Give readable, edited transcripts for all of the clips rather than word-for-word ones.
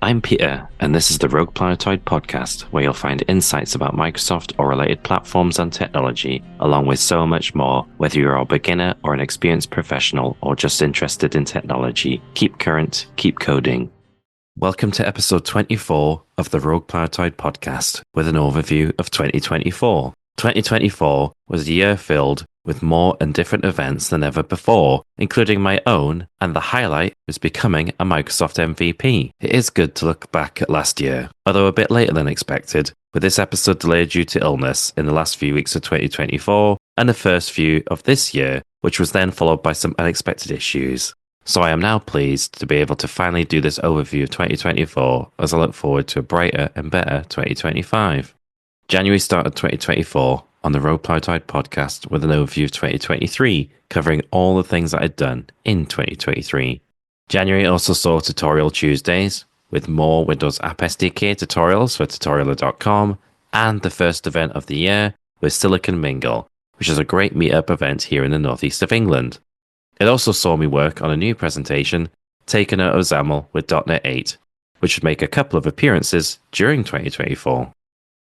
I'm Peter, and this is the RoguePlanetoidPodcast, where you'll find insights about Microsoft or related platforms and technology, along with so much more. Whether you're a beginner or an experienced professional or just interested in technology, keep current, keep coding. Welcome to episode 24 of the Rogue Planetoid Podcast, with an overview of 2024. 2024 was a year filled with more and different events than ever before, including my own, and the highlight was becoming a Microsoft MVP. It is good to look back at last year, although a bit later than expected, with this episode delayed due to illness in the last few weeks of 2024 and the first few of this year, which was then followed by some unexpected issues. So I am now pleased to be able to finally do this overview of 2024 as I look forward to a brighter and better 2025. January started 2024 on the Rogue Planetoid podcast with an overview of 2023, covering all the things that I'd done in 2023. January also saw Tutorial Tuesdays, with more Windows App SDK tutorials for tutorialer.com, and the first event of the year was Silicon Mingle, which is a great meetup event here in the northeast of England. It also saw me work on a new presentation, taken out of XAML with .NET 8, which would make a couple of appearances during 2024.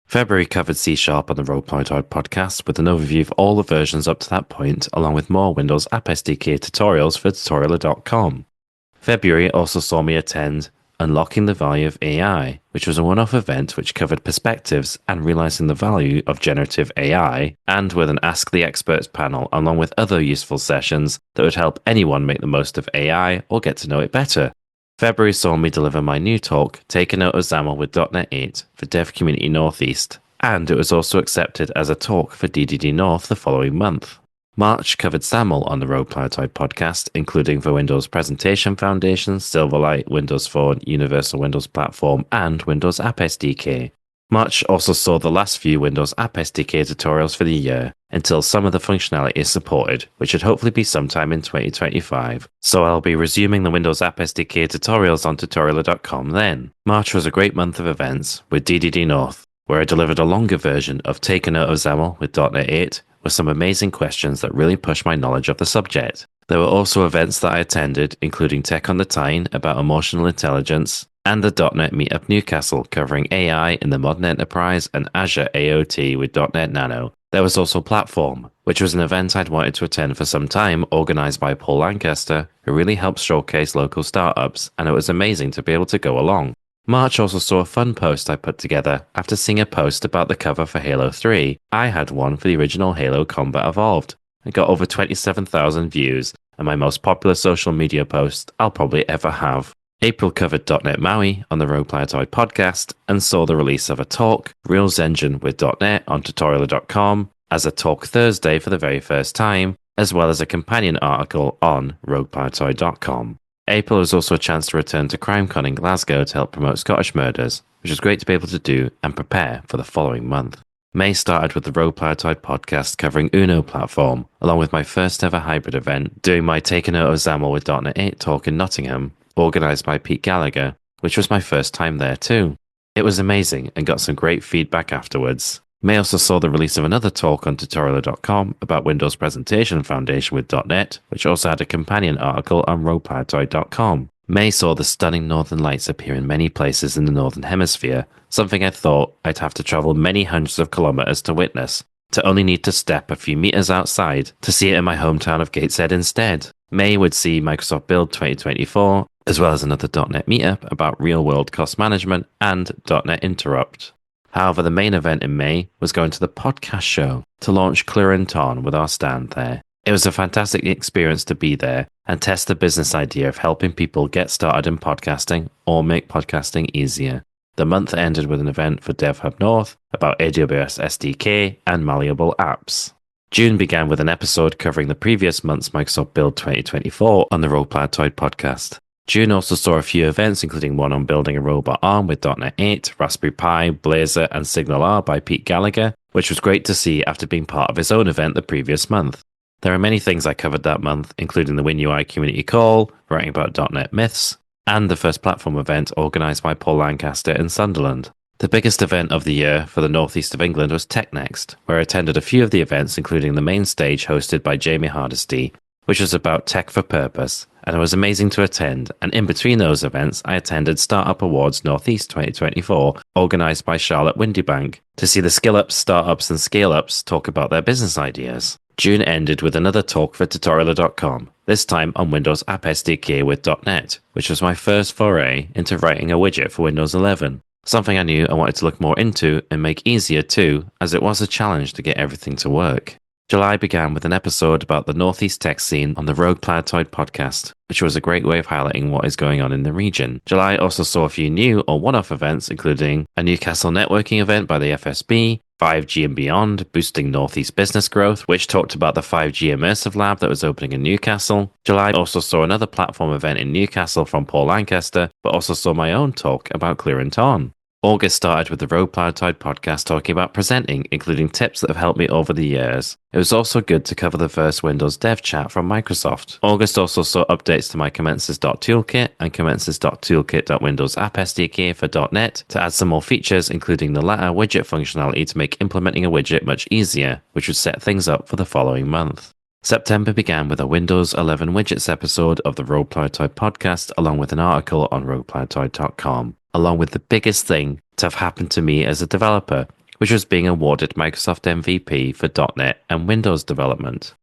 February covered C# on the Rogue Planetoid podcast with an overview of all the versions up to that point, along with more Windows App SDK tutorials for tutorialer.com. February also saw me attend Unlocking the Value of AI, which was a one-off event which covered perspectives and realizing the value of generative AI, and with an Ask the Experts panel, along with other useful sessions that would help anyone make the most of AI or get to know it better. February saw me deliver my new talk, Taken Out of XAML with .NET 8 for Dev Community Northeast, and it was also accepted as a talk for DDD North the following month. March covered XAML on the Rogue Planetoid podcast, including for Windows Presentation Foundation, Silverlight, Windows Phone, Universal Windows Platform, and Windows App SDK. March also saw the last few Windows App SDK tutorials for the year, until some of the functionality is supported, which should hopefully be sometime in 2025. So I'll be resuming the Windows App SDK tutorials on tutorialer.com then. March was a great month of events with DDD North, where I delivered a longer version of Taken Out of XAML with .NET 8, with some amazing questions that really pushed my knowledge of the subject. There were also events that I attended, including Tech on the Tyne about emotional intelligence, and the .NET Meetup Newcastle covering AI in the modern enterprise and Azure AOT with .NET Nano. There was also Platform, which was an event I'd wanted to attend for some time, organised by Paul Lancaster, who really helped showcase local startups, and it was amazing to be able to go along. March also saw a fun post I put together after seeing a post about the cover for Halo 3. I had one for the original Halo Combat Evolved. It got over 27,000 views, and my most popular social media post I'll probably ever have. April covered .NET MAUI on the Rogue Planetoid podcast and saw the release of a talk, Reels Engine with .NET on tutorialer.com, as a talk Thursday for the very first time, as well as a companion article on RoguePlanetoid.com. April was also a chance to return to CrimeCon in Glasgow to help promote Scottish murders, which was great to be able to do and prepare for the following month. May started with the Rogue Planetoid podcast covering Uno platform, along with my first ever hybrid event, doing my Taken Out of XAML with .NET 8 talk in Nottingham, organised by Pete Gallagher, which was my first time there too. It was amazing and got some great feedback afterwards. May also saw the release of another talk on tutorialer.com about Windows Presentation Foundation with .NET, which also had a companion article on RoguePlanetoid.com. May saw the stunning northern lights appear in many places in the northern hemisphere, something I thought I'd have to travel many hundreds of kilometres to witness, to only need to step a few metres outside to see it in my hometown of Gateshead instead. May would see Microsoft Build 2024, as well as another .NET meetup about real-world cost management and .NET Interrupt. However, the main event in May was going to the podcast show to launch Clear and Tarn with our stand there. It was a fantastic experience to be there and test the business idea of helping people get started in podcasting or make podcasting easier. The month ended with an event for DevHub North about AWS SDK and malleable apps. June began with an episode covering the previous month's Microsoft Build 2024 on the Rogue Planetoid podcast. June also saw a few events, including one on building a robot arm with .NET 8, Raspberry Pi, Blazor, and SignalR by Pete Gallagher, which was great to see after being part of his own event the previous month. There are many things I covered that month, including the WinUI community call, writing about .NET myths, and the first platform event organised by Paul Lancaster in Sunderland. The biggest event of the year for the northeast of England was TechNext, where I attended a few of the events, including the main stage hosted by Jamie Hardesty, which was about tech for purpose, and it was amazing to attend. And in between those events, I attended Startup Awards Northeast 2024, organised by Charlotte Windybank, to see the skill-ups, startups and scale-ups talk about their business ideas. June ended with another talk for tutorialer.com, this time on Windows App SDK with .NET, which was my first foray into writing a widget for Windows 11. Something I knew I wanted to look more into and make easier too, as it was a challenge to get everything to work. July began with an episode about the Northeast tech scene on the RoguePlanetoidPodcast, which was a great way of highlighting what is going on in the region. July also saw a few new or one-off events, including a Newcastle networking event by the FSB, 5G and Beyond, boosting Northeast business growth, which talked about the 5G immersive lab that was opening in Newcastle. July also saw another platform event in Newcastle from Paul Lancaster, but also saw my own talk about Clear and Torn. August started with the Rogue Planetoid podcast talking about presenting, including tips that have helped me over the years. It was also good to cover the first Windows Dev Chat from Microsoft. August also saw updates to my commences.toolkit and commences.toolkit.windows app SDK for .NET to add some more features, including the latter widget functionality to make implementing a widget much easier, which would set things up for the following month. September began with a Windows 11 widgets episode of the Rogue Planetoid podcast, along with an article on RoguePlanetoid.com. Along with the biggest thing to have happened to me as a developer, which was being awarded Microsoft MVP for .NET and Windows development.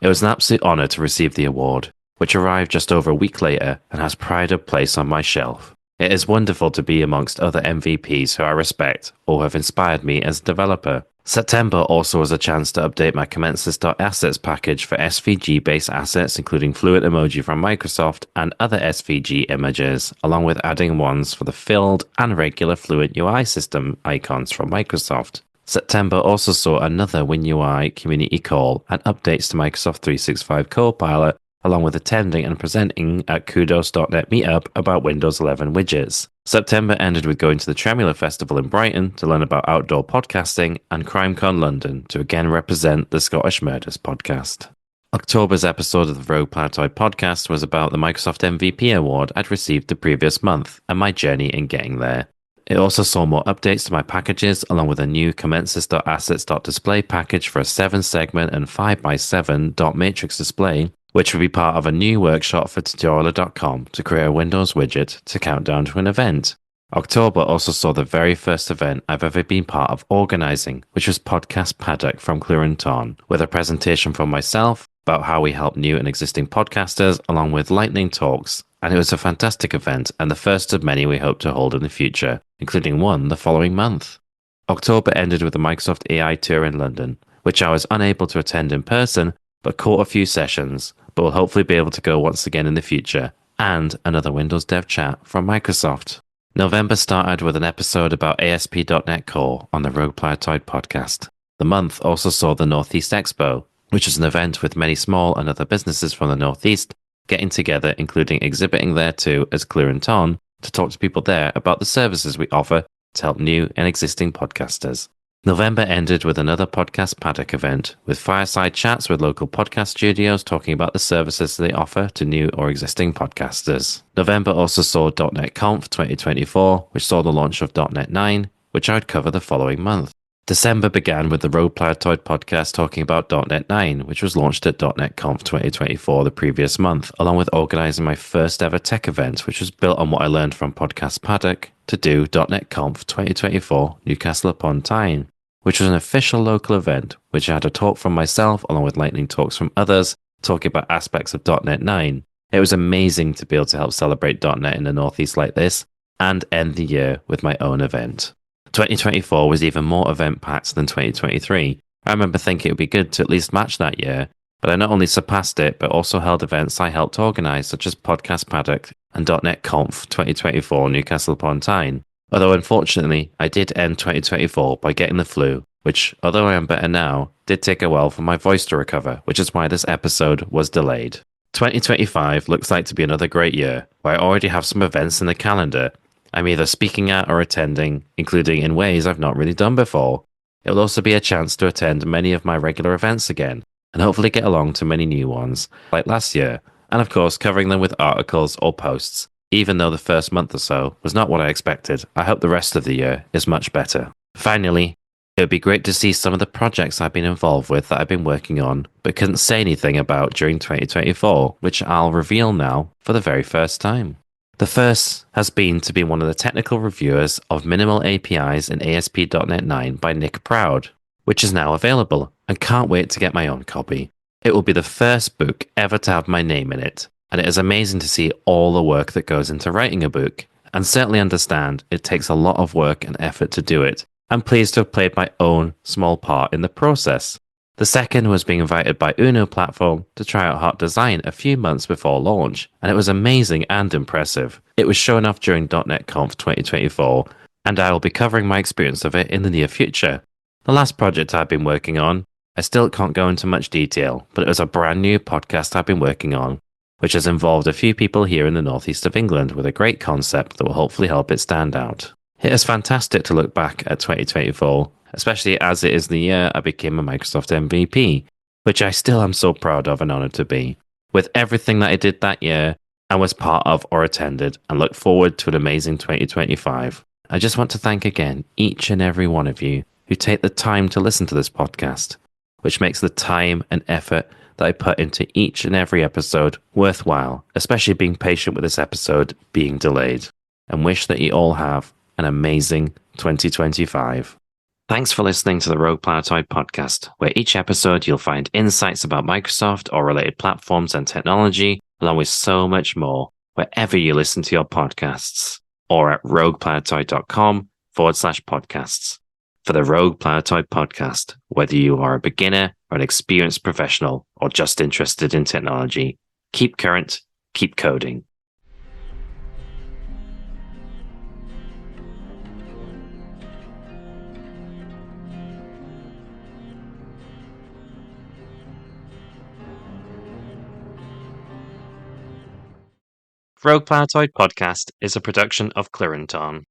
It was an absolute honor to receive the award, which arrived just over a week later and has pride of place on my shelf. It is wonderful to be amongst other MVPs who I respect or have inspired me as a developer. September also was a chance to update my commences.assets package for SVG-based assets, including Fluid Emoji from Microsoft and other SVG images, along with adding ones for the filled and regular Fluid UI system icons from Microsoft. September also saw another WinUI community call and updates to Microsoft 365 Copilot, along with attending and presenting at Kudos.net meetup about Windows 11 widgets. September ended with going to the Tremula Festival in Brighton to learn about outdoor podcasting and CrimeCon London to again represent the Scottish Murders podcast. October's episode of the Rogue Planetoid podcast was about the Microsoft MVP award I'd received the previous month and my journey in getting there. It also saw more updates to my packages, along with a new commences.assets.display package for a 7-segment and 5x7 dot matrix display, which will be part of a new workshop for tutorialer.com to create a Windows widget to count down to an event. October also saw the very first event I've ever been part of organising, which was Podcast Paddock from Clear and Torn, with a presentation from myself about how we help new and existing podcasters, along with lightning talks. And it was a fantastic event and the first of many we hope to hold in the future, including one the following month. October ended with the Microsoft AI Tour in London, which I was unable to attend in person, but caught a few sessions, but will hopefully be able to go once again in the future, and another Windows Dev Chat from Microsoft. November started with an episode about ASP.NET Core on the Rogue Planetoid podcast. The month also saw the Northeast Expo, which is an event with many small and other businesses from the Northeast getting together, including exhibiting there too as Clear and Torn, to talk to people there about the services we offer to help new and existing podcasters. November ended with another Podcast Paddock event, with fireside chats with local podcast studios talking about the services they offer to new or existing podcasters. November also saw .NET Conf 2024, which saw the launch of .NET 9, which I would cover the following month. December began with the Rogue Planetoid podcast talking about .NET 9, which was launched at .NET Conf 2024 the previous month, along with organising my first ever tech event, which was built on what I learned from Podcast Paddock to do .NET Conf 2024 Newcastle upon Tyne, which was an official local event, which I had a talk from myself along with lightning talks from others, talking about aspects of .NET 9. It was amazing to be able to help celebrate .NET in the Northeast like this, and end the year with my own event. 2024 was even more event-packed than 2023. I remember thinking it would be good to at least match that year, but I not only surpassed it, but also held events I helped organise, such as Podcast Paddock and .NET Conf 2024 Newcastle upon Tyne. Although unfortunately, I did end 2024 by getting the flu, which, although I am better now, did take a while for my voice to recover, which is why this episode was delayed. 2025 looks like to be another great year, where I already have some events in the calendar I'm either speaking at or attending, including in ways I've not really done before. It will also be a chance to attend many of my regular events again, and hopefully get along to many new ones, like last year, and of course covering them with articles or posts. Even though the first month or so was not what I expected, I hope the rest of the year is much better. Finally, It would be great to see some of the projects I've been involved with that I've been working on, but couldn't say anything about during 2024, which I'll reveal now for the very first time. The first has been to be one of the technical reviewers of Minimal APIs in ASP.NET 9 by Nick Proud, which is now available, and can't wait to get my own copy. It will be the first book ever to have my name in it, and it is amazing to see all the work that goes into writing a book, and certainly understand it takes a lot of work and effort to do it. I'm pleased to have played my own small part in the process. The second was being invited by Uno Platform to try out Hot Design a few months before launch, and it was amazing and impressive. It was shown off during .NET Conf 2024, and I will be covering my experience of it in the near future. The last project I've been working on, I still can't go into much detail, but it was a brand new podcast I've been working on, which has involved a few people here in the northeast of England with a great concept that will hopefully help it stand out. It is fantastic to look back at 2024, especially as it is the year I became a Microsoft MVP, which I still am so proud of and honored to be. With everything that I did that year and was part of or attended, and look forward to an amazing 2025. I just want to thank again each and every one of you who take the time to listen to this podcast, which makes the time and effort that I put into each and every episode worthwhile, especially being patient with this episode being delayed, and wish that you all have an amazing 2025. Thanks for listening to the Rogue Planetoid podcast, where each episode you'll find insights about Microsoft or related platforms and technology, along with so much more, wherever you listen to your podcasts, or at rogueplanetoid.com/podcasts. For the Rogue Planetoid podcast, whether you are a beginner or an experienced professional or just interested in technology, keep current, keep coding. Rogue Planetoid Podcast is a production of Clarinton.